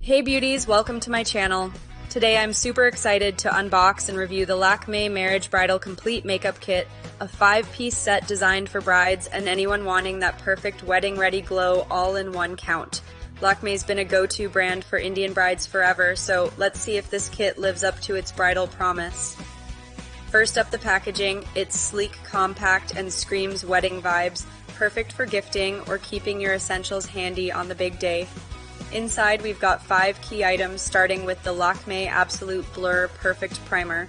Hey beauties, welcome to my channel. Today I'm super excited to unbox and review the Lakmé Marriage Bridal Complete Makeup Kit, a 5-piece set designed for brides and anyone wanting that perfect wedding-ready glow all in one count. Lakmé's been a go-to brand for Indian brides forever, so let's see if this kit lives up to its bridal promise. First up, the packaging. It's sleek, compact, and screams wedding vibes, perfect for gifting or keeping your essentials handy on the big day. Inside, we've got 5 key items, starting with the Lakmé Absolute Blur Perfect Primer.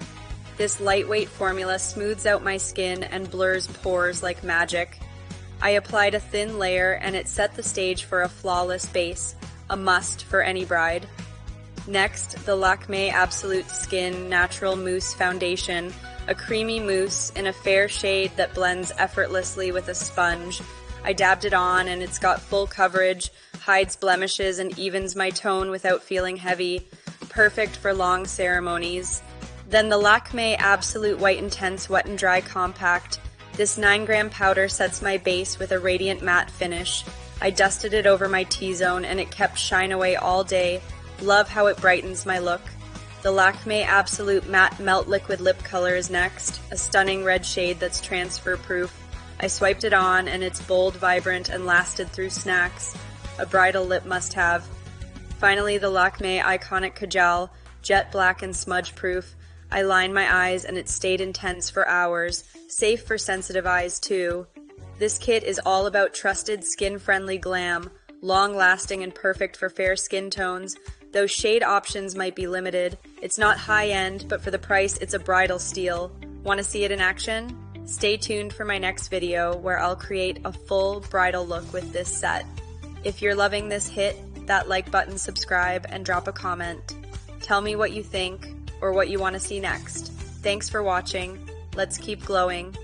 This lightweight formula smooths out my skin and blurs pores like magic. I applied a thin layer and it set the stage for a flawless base, a must for any bride. Next, the Lakmé Absolute Skin Natural Mousse Foundation, a creamy mousse in a fair shade that blends effortlessly with a sponge. I dabbed it on and it's got full coverage, hides blemishes, and evens my tone without feeling heavy. Perfect for long ceremonies. Then the Lakmé Absolute White Intense Wet and Dry Compact. This 9-gram powder sets my base with a radiant matte finish. I dusted it over my T-zone and it kept shine away all day. Love how it brightens my look. The Lakmé Absolute Matte Melt Liquid Lip Color is next, a stunning red shade that's transfer proof. I swiped it on and it's bold, vibrant, and lasted through snacks. A bridal lip must-have. Finally, the Lakmé Iconic Kajal, jet black and smudge-proof. I lined my eyes and it stayed intense for hours, safe for sensitive eyes too. This kit is all about trusted skin-friendly glam, long-lasting and perfect for fair skin tones. Though shade options might be limited, it's not high-end, but for the price, it's a bridal steal. Want to see it in action? Stay tuned for my next video where I'll create a full bridal look with this set. If you're loving this, hit that like button, subscribe, and drop a comment. Tell me what you think or what you want to see next. Thanks for watching. Let's keep glowing.